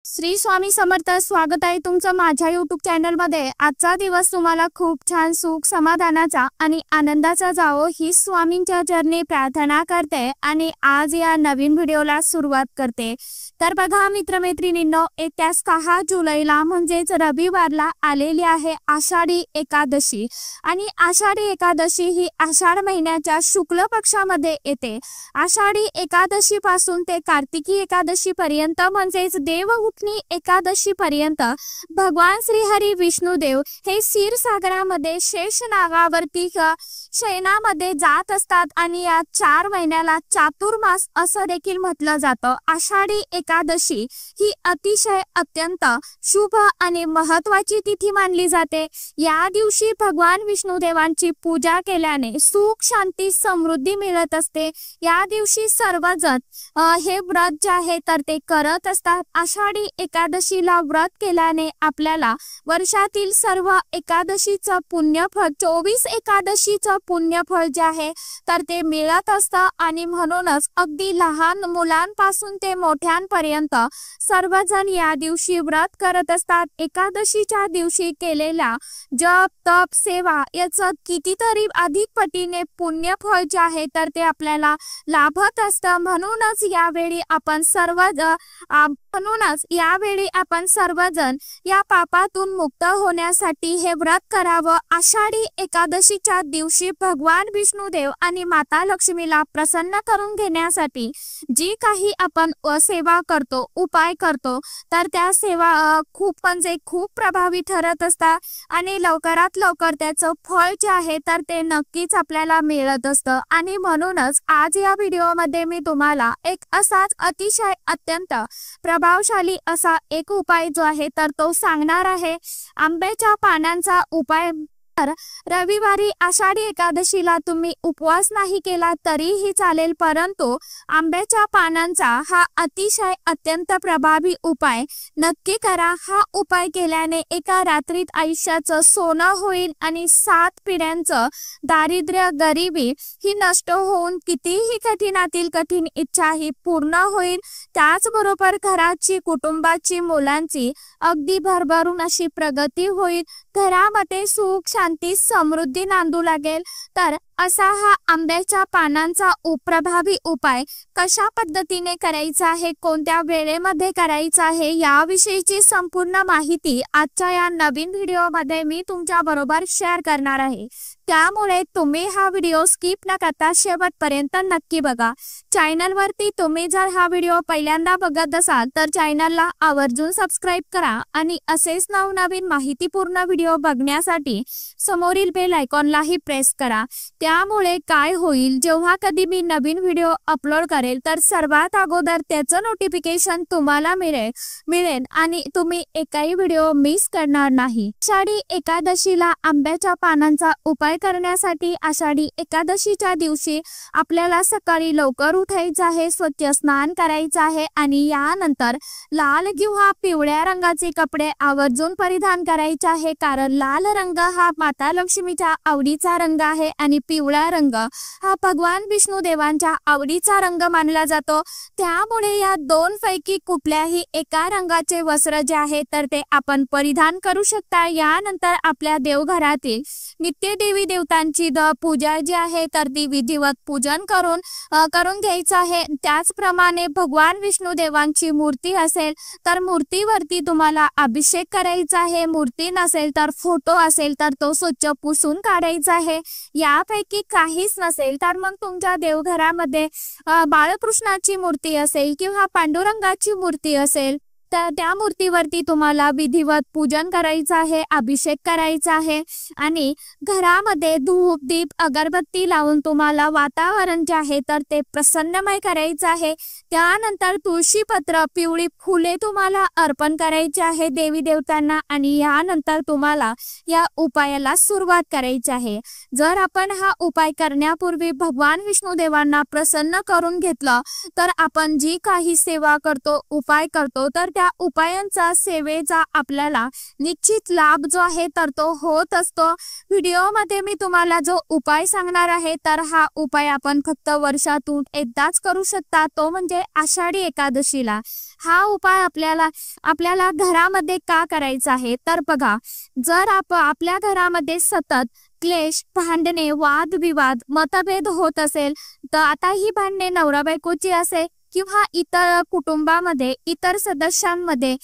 श्री स्वामी समर्थ। स्वागत आहे तुमचं माझ्या YouTube चॅनल मध्ये। आजचा दिवस तुम्हाला खूप छान सुख समाधानाचा आणि आनंदाचा जावो ही स्वामींच्या चरणी प्रार्थना करते आणि आज या नवीन व्हिडिओला सुरुवात करते। तर बघा मित्रमैत्रिणींनो, येत्या 6 जुलैला म्हणजेच रविवारला आलेली आहे आषाढी एकादशी आणि आषाढी एकादशी ही आषाढ महिन्याच्या शुक्ल पक्षामध्ये येते। आषाढी एकादशी पासून ते कार्तिकी एकादशी पर्यंत म्हणजेच देवउठणी एकादशी पर्यंत भगवान श्री हरी विष्णुदेव हे क्षीरसागरामध्ये शेष नागावरती शयनामध्ये जात असतात आणि या 4 महिन्याला चातुर्मास असं देखील म्हटलं जातं। आषाढी एकादशी ही अतिशय अत्यंत शुभ आणि महत्त्वाची तिथी मानली जाते। या दिवशी भगवान विष्णुदेवांची पूजा केल्याने सुख शांती समृद्धी मिळत असते। या दिवशी सर्वजण हे व्रत जे आहे तर ते करत असतात। आषाढी एकादशीला व्रत केल्याने आपल्याला वर्षातील सर्व एकादशीचं पुण्यफळ 24 एकादशीचं पुण्यफळ जे आहे तर ते मिळत असतं आणि म्हणूनच अगदी लहान मुलांपासून ते मोठ्यांपर्यंत सर्वजण या दिवशी व्रत करत असतात। एकादशीच्या दिवशी केलेल्या जप तप सेवा याचं कितीतरी अधिक पटीने पुण्यफळ जे आहे तर ते आपल्याला लाभत असतं। म्हणूनच यावेळी आपण सर्वजण या पापातून मुक्त होण्यासाठी हे व्रत करावं। आषाढी एकादशीच्या दिवशी भगवान विष्णुदेव आणि माता लक्ष्मीला प्रसन्न करून घेण्यासाठी जी काही आपण सेवा करतो उपाय करतो तर त्या सेवा खूप प्रभावी ठरत असतात आणि लवकरात लवकर त्याचं फळ जे आहे तर ते नक्कीच आपल्याला मिळत असतं। आणि म्हणूनच आज या व्हिडिओमध्ये मी तुम्हाला एक असाच अतिशय अत्यंत प्रभावशाली असा एक उपाय जो आहे तर तो सांगणार आहे। आंब्याच्या पानांचा उपाय। रविवारी आषाढी एकादशीला तुम्ही उपवास नाही केला तरीही चालेल, परंतु आंब्याच्या पानांचा हा अतिशय अत्यंत प्रभावी उपाय नक्की करा। हा उपाय केल्याने एका रात्रीत आयुष्याचं सोनं होईल आणि 7 पिढ्यांचं दारिद्र्य गरिबी ही नष्ट होऊन कितीही कठीणातील कठीण इच्छा ही पूर्ण होईल। त्याचबरोबर घराची कुटुंबाची मुलांची अगदी भरभरून अशी प्रगती होईल। घरामध्ये सुख शांती समृद्धी नांदू लागेल। तर असा हा आंब्याच्या पानांचा प्रभावी उपाय कशा पद्धतीने करायचा आहे, कोणत्या वेळेमध्ये करायचा आहे याविषयीची संपूर्ण माहिती आजच्या या नवीन व्हिडिओमध्ये मी तुमच्या बरोबर शेअर करणार आहे। त्यामुळे तुम्ही हा व्हिडिओ स्किप न करता शेवटपर्यंत नक्की बघा। चॅनलवरती तुम्ही जर हा व्हिडिओ पहिल्यांदा बघत असाल तर चॅनलला आवर्जून सबस्क्राइब करा आणि असेच नवनवीन माहितीपूर्ण व्हिडिओ बघण्यासाठी समोरील बेल आयकॉनलाही प्रेस करा। त्यामुळे काय होईल, जेव्हा कधी मी नवीन व्हिडिओ अपलोड करेल तर सर्वात अगोदर त्याचं नोटिफिकेशन तुम्हाला मिळेल आणि तुम्ही एकही व्हिडिओ मिस करणार नाही। आषाढी एकादशीला आंब्याच्या पानांचा उपाय करण्यासाठी आषाढी एकादशीच्या दिवशी आपल्याला सकाळी लवकर उठायचं आहे, स्वच्छ स्नान करायचं आहे आणि यानंतर लाल किंवा पिवळ्या रंगाचे कपडे आवर्जून परिधान करायचे आहे, कारण लाल रंग हा माता लक्ष्मीच्या आवडीचा रंग आहे आणि पिवळा रंग हा भगवान विष्णुदेवांच्या आवडीचा रंग मानला जातो। त्यामुळे या 2 पैकी कुठल्याही एका रंगाचे वस्त्र जे आहे तर ते आपण परिधान करू शकता। यानंतर आपल्या देवघरातील नित्य देवी देवतांची पूजा जी आहे तर ती विधिवत पूजन करून घ्यायचं आहे। त्याचप्रमाणे भगवान विष्णुदेवांची मूर्ती असेल तर मूर्तीवरती तुम्हाला अभिषेक करायचा आहे। मूर्ती नसेल तर फोटो असेल तर तो स्वच्छ पुसून काढायचा आहे। यापैकी काहीच नसेल तर मग तुमच्या देवघरामध्ये बाळकृष्णाची मूर्ती असेल किंवा पांडुरंगाची मूर्ती असेल तर त्या मूर्तीवरती तुम्हाला विधिवत पूजन करायचं आहे, अभिषेक करायचा आहे आणि घरामध्ये धूप दीप अगरबत्ती लावून तुम्हाला वातावरण जे आहे तर ते प्रसन्नमय करायचं आहे। त्यानंतर तुळशीपत्र पिवळी फुले तुम्हाला अर्पण करायची आहे देवी देवतांना आणि यानंतर तुम्हाला या उपायाला सुरुवात करायची आहे। जर आपण हा उपाय करण्यापूर्वी भगवान विष्णुदेवांना प्रसन्न करून घेतलं तर आपण जी काही सेवा करतो उपाय करतो तर त्या उपायांचा सेवेचा आपल्याला निश्चित लाभ जो आहे तर तो होत असतो। व्हिडिओमध्ये मी तुम्हाला जो उपाय सांगणार आहे तर हा उपाय आपण फक्त वर्षातून एकदाच करू शकता, तो म्हणजे आषाढी एकादशीला। हा उपाय आपल्याला घरामध्ये का करायचा आहे तर बघा, जर आपल्या घरामध्ये सतत क्लेश, भांडणे, वादविवाद, मतभेद होत असेल तर आता ही भांडणे नवरा बायकोची असेल किंवा इतर कुटुंबामध्ये इतर सदस्यांमध्ये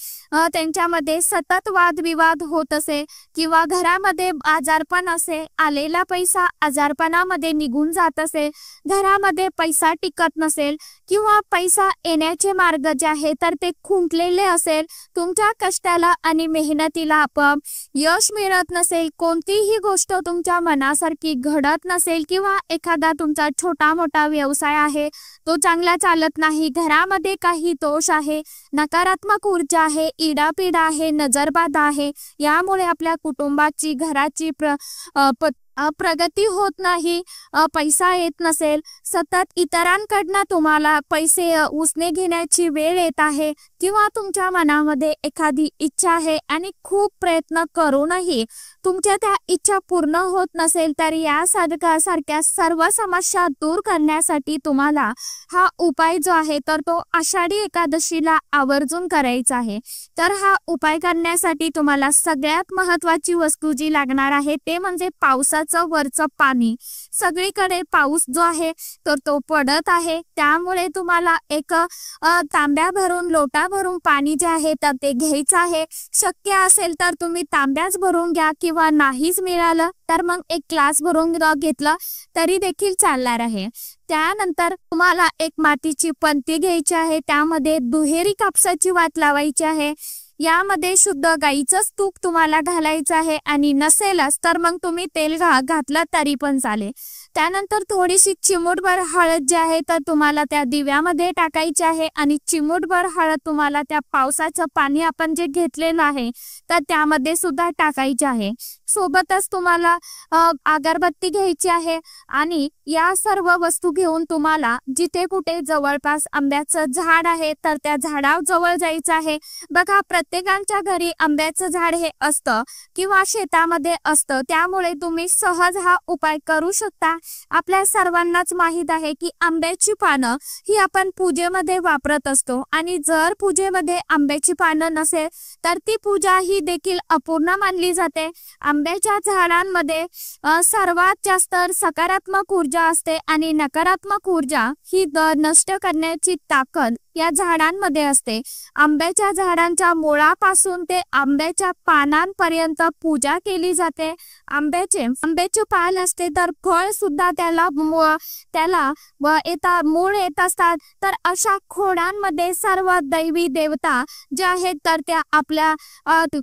त्यांच्यामध्ये सतत वादविवाद होत असेल किंवा घरामध्ये आजारपण असेल, आलेला पैसा आजारपणामध्ये निघून जात असेल, घरामध्ये पैसा टिकत नसेल किंवा पैसा येण्याचे मार्ग जे आहे तर ते खुंटलेले असेल, तुमच्या कष्टाला आणि मेहनतीला यश मिळत नसेल, कोणतीही गोष्ट तुमच्या मनासारखी घडत नसेल किंवा एखादा तुमचा छोटा मोठा व्यवसाय आहे तो चांगला चालत नाही, घरामध्ये काही दोष आहे, नकारात्मक ऊर्जा आहे, इडापिडा आहे, नजरबाधा आहे, यामुळे आपल्या कुटुंबाची घराची प्रगती होत नाही, पैसा येत नसेल, सतत इतरांकडनं तुम्हाला पैसे उसने घेण्याची वेळ येत आहे किंवा तुमच्या मनामध्ये एखादी इच्छा आहे आणि खूप प्रयत्न करूनही तुमच्या त्या इच्छा पूर्ण होत नसेल तर या सारख्या सर्व समस्या दूर करण्यासाठी तुम्हाला हा उपाय जो आहे तर तो आषाढी एकादशीला आवर्जून करायचा आहे। तर हा उपाय करण्यासाठी तुम्हाला सगळ्यात महत्त्वाची वस्तू जी लागणार आहे ते म्हणजे पावसाचं वरचं पाणी। सगळीकडे पाऊस जो आहे तर तो पडत आहे, त्यामुळे तुम्हाला एक तांब्या भरून लोटा भरून पाणी जे आहे तर ते घ्यायचं आहे। शक्य असेल तर तुम्ही तांब्याच भरून घ्या किंवा नाहीच मिळालं तर मग एक ग्लास भरून घेतलं तरी देखील चालणार आहे। त्यानंतर तुम्हाला एक मातीची पंती घ्यायची आहे, त्यामध्ये दुहेरी कापसाची वात लावायची आहे, यामध्ये शुद्ध गाईचंच तूप तुम्हाला घालायचं आहे आणि नसेलच तर मग तुम्ही तेल घातलं तरी पण चालेल। त्यानंतर थोडीशी चिमूटभर हळद जी आहे तर तुम्हाला त्या दिव्यामध्ये टाकायची आहे आणि चिमूटभर हळद तुम्हाला त्या पावसाचं पाणी आपण जे घेतलेलं आहे तर त्यामध्ये सुद्धा टाकायचे आहे। सोबतच तुम्हाला अगरबत्ती घ्यायची आहे आणि या सर्व वस्तू घेऊन तुम्हाला जिथे कुठे जवळपास आंब्याचं झाड आहे तर त्या झाडाजवळ जायचं आहे। बघा, प्रत्येकाच्या घरी आंब्याचं झाड हे असतं किंवा शेतामध्ये असतं, त्यामुळे तुम्ही सहज हा उपाय करू शकता। आपल्या सर्वांनाच माहित आहे की आंब्याची पानं ही आपण पूजेमध्ये वापरत असतो आणि जर पूजेमध्ये आंब्याची पानं नसेल तर ती पूजा ही देखील अपूर्ण मानली जाते। आंब्याच्या झाडांमध्ये सर्वात जास्त सकारात्मक ऊर्जा असते आणि नकारात्मक ऊर्जा ही नष्ट करण्याची ताकद या झाडांमध्ये असते। आंब्याच्या झाडांच्या मुळापासून ते आंब्याच्या पानांपर्यंत पूजा केली जाते। आंब्याचे पान असते तर फळ सुद्धा त्याला मूळ येत असतात, तर अशा खोडांमध्ये सर्व दैवी देवता ज्या आहेत तर त्या आपल्या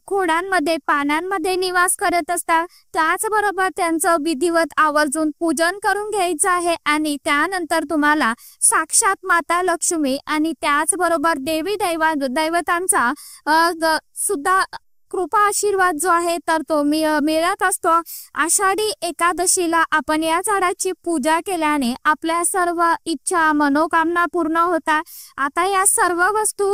खोडांमध्ये पानांमध्ये निवास करत असतात। त्याचबरोबर त्यांचं विधिवत आवर्जून पूजन करून घ्यायचं आहे आणि त्यानंतर तुम्हाला साक्षात माता लक्ष्मी आणि त्याचबरोबर देवी दैवतांचा सुद्धा कृपा आशीर्वाद जो आहे तर तो मिळत असतो। आषाढी एकादशीला आपण या झाडाची पूजा केल्याने आपल्या सर्व इच्छा मनोकामना पूर्ण होतात। आता या सर्व वस्तू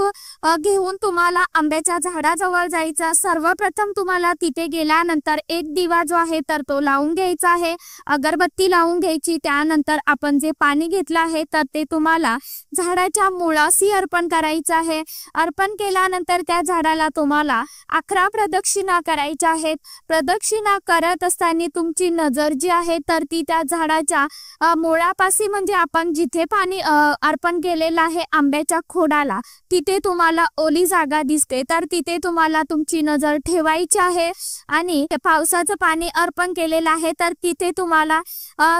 घेऊन तुम्हाला आंब्याच्या झाडाजवळ जायचं। सर्वप्रथम तुम्हाला तिथे गेल्यानंतर एक दिवा जो आहे तर तो लावून घ्यायचा आहे, अगरबत्ती लावून घ्यायची। त्यानंतर आपण जे पाणी घेतलं आहे तर ते तुम्हाला झाडाच्या मुळाशी अर्पण करायचं आहे। अर्पण केल्यानंतर त्या झाडाला तुम्हाला 11 प्रदक्षिणा करायच्या आहेत। प्रदक्षिणा करत असताना तुमची नजर जी आहे तर ती त्या झाडाच्या मुळापाशी म्हणजे आपण जिथे पाणी अर्पण केलेलं आहे आंब्याच्या खोडाला तिथे तुम्हाला ओली जागा दिसते तर तिथे तुम्हाला तुमची नजर ठेवायची आहे आणि पावसाचं पाणी अर्पण केलेलं आहे तर तिथे तुम्हाला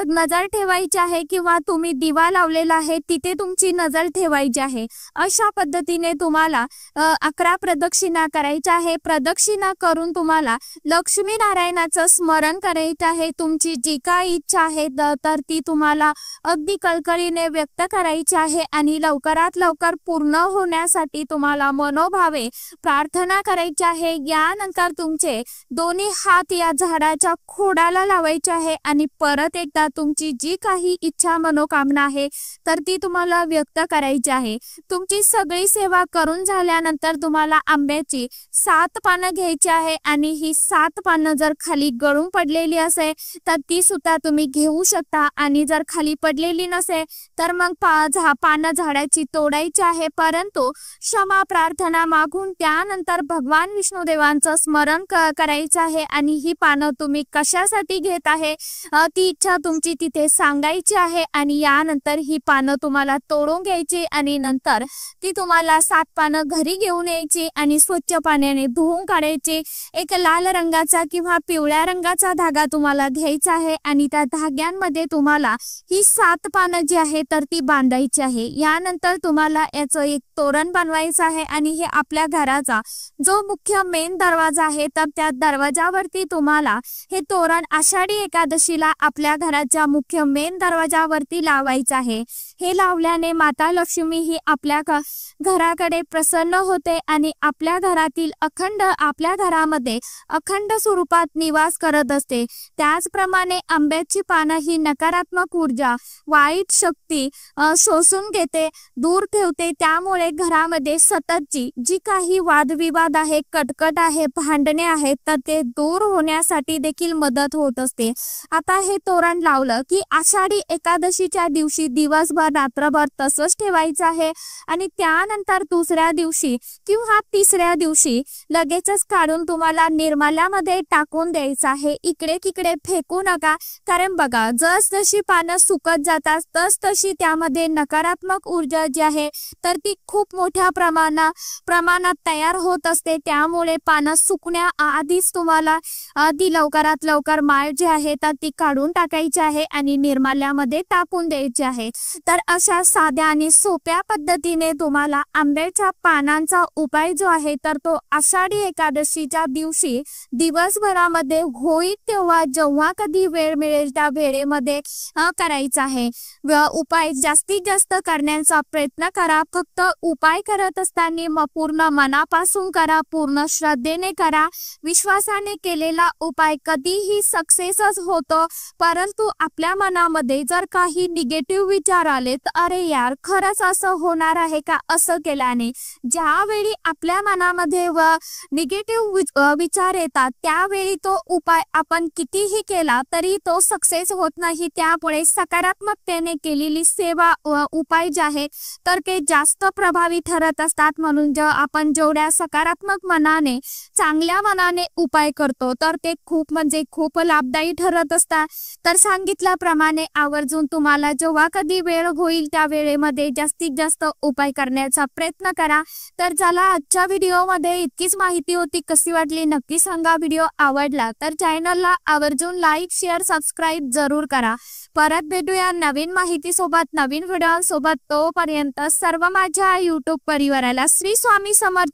नजर ठेवायची आहे किंवा तुम्ही दिवा लावलेला आहे तिथे तुमची नजर ठेवायची आहे। अशा पद्धतीने तुम्हाला 11 प्रदक्षिणा करायच्या आहे। प्रदक्षिणा करून तुम्हाला लक्ष्मी नारायणाचं स्मरण करायचं आहे। तुमची जी काही इच्छा आहे तर ती तुम्हाला अगदी कळकळीने व्यक्त करायची आहे आणि लवकरात लवकर पूर्ण होण्यासाठी तुम्हाला मनोभावे प्रार्थना करायची आहे। यानंतर तुमचे दोन्ही हात या झाडाच्या खोडाला लावायचे आहे आणि परत एकदा तुमची जी काही इच्छा मनोकामना आहे तर ती तुम्हाला व्यक्त करायची आहे। तुमची सगळी सेवा करून झाल्यानंतर तुम्हाला आंब्याची 7 पानं घ्यायची आहे आणि ही 7 पानं जर खाली गळून पडलेली असेल तर ती सुद्धा तुम्ही घेऊ शकता आणि जर खाली पडलेली नसेल तर मग पानं झाडाची तोडायची आहे, परंतु क्षमा प्रार्थना मागून त्यानंतर भगवान विष्णुदेवांचं स्मरण करायचं आहे आणि ही पानं तुम्ही कशासाठी घेत आहे ती इच्छा तुमची तिथे सांगायची आहे आणि यानंतर ही पानं तुम्हाला तोडून घ्यायची आणि नंतर ती तुम्हाला 7 पानं घरी घेऊन यायची आणि स्वच्छ पाण्याने धुवून काढायची। एक लाल रंगाचा किंवा पिवळ्या रंगाचा धागा तुम्हाला घ्यायचा आहे आणि त्या धाग्यांमध्ये तुम्हाला ही 7 पानं जी आहे तर ती बांधायची आहे। यानंतर तुम्हाला याचं एक तोरण बनवायचं आहे आणि हे आपल्या घराचा जो मुख्य मेन दरवाजा आहे तर त्या दरवाजावरती तुम्हाला हे तोरण आषाढी एकादशीला आपल्या घराच्या मुख्य मेन दरवाजावरती लावायचं आहे। हे लावल्याने माता लक्ष्मी ही आपल्या घराकडे प्रसन्न होते आणि आपल्या घरामध्ये अखंड स्वरूपात निवास करत असते। त्याचप्रमाणे आंब्याची पानं ही नकारात्मक ऊर्जा, वाईट शक्ती शोषून घेते, दूर ठेवते। त्यामुळे घरामध्ये सततची जी काही वादविवाद आहे, कटकट आहे, भांडणे आहेत तर ते दूर होण्यासाठी देखील मदत होत असते। आता हे तोरण लावलं की आषाढी एकादशीच्या दिवशी दिवसभर रात्रभर तसंच ठेवायचं आहे आणि त्यानंतर दुसऱ्या दिवशी किंवा तिसऱ्या दिवशी लगेचच काढून तुम्हाला निर्माल्यामध्ये टाकून द्यायचं आहे। इकडे तिकडे फेकू नका, कारण बघा जसजशी पानं सुकत जातात तसतशी त्यामध्ये नकारात्मक ऊर्जा जी आहे तर ती खूप मोठ्या प्रमाणात तयार होत असते। त्यामुळे पानं सुकण्याआधीच तुम्हाला ती लवकरात लवकर माळ जी आहे तर ती काढून टाकायची आहे आणि निर्माल्यामध्ये टाकून द्यायची आहे। तर अशा साध्या आणि सोप्या पद्धतीने तुम्हाला आंब्याच्या पानांचा उपाय जो आहे तर तो आषाढी एकादशीच्या दिवशी दिवसभरामध्ये होईल तेव्हा जेव्हा कधी वेळ मिळेल त्या वेळेमध्ये करायचा आहे। उपाय जास्तीत जास्त करण्याचा प्रयत्न करा। फक्त उपाय करत असताना पूर्ण मनापासून करा, पूर्ण श्रद्धेने करा। विश्वासाने केलेला उपाय कधीही सक्सेसच होतो, परंतु आपल्या मनामध्ये जर काही निगेटिव्ह विचार आले तर अरे यार खरंच असं होणार आहे का असं केल्याने, ज्यावेळी आपल्या मनामध्ये निगेटिव्ह विचार येतात त्यावेळी तो उपाय आपण कितीही केला तरी तो सक्सेस होत नाही। त्यामुळे सकारात्मकतेने केलेली सेवा उपाय जे आहे तर ते जास्त प्रभावी ठरत असतात। म्हणून आपण जेवढ्या सकारात्मक मनाने, चांगल्या मनाने उपाय करतो तर ते खूप लाभदायी ठरत असतात। तर सांगितल्याप्रमाणे आवर्जून तुम्हाला जेव्हा कधी वेळ होईल त्या वेळेमध्ये जास्तीत जास्त उपाय करण्याचा प्रयत्न करा। तर चला आजच्या व्हिडिओमध्ये इतकीच माहिती होती, कशी वाटली नक्की सांगा। व्हिडिओ आवडला तर चॅनलला आवर्जून लाईक, शेअर, सबस्क्राईब जरूर करा। परत भेटूया नवीन माहिती सोबत, नवीन व्हिडिओ सोबत। तोपर्यंत सर्व माझ्या YouTube परिवाराला श्री स्वामी समर्थ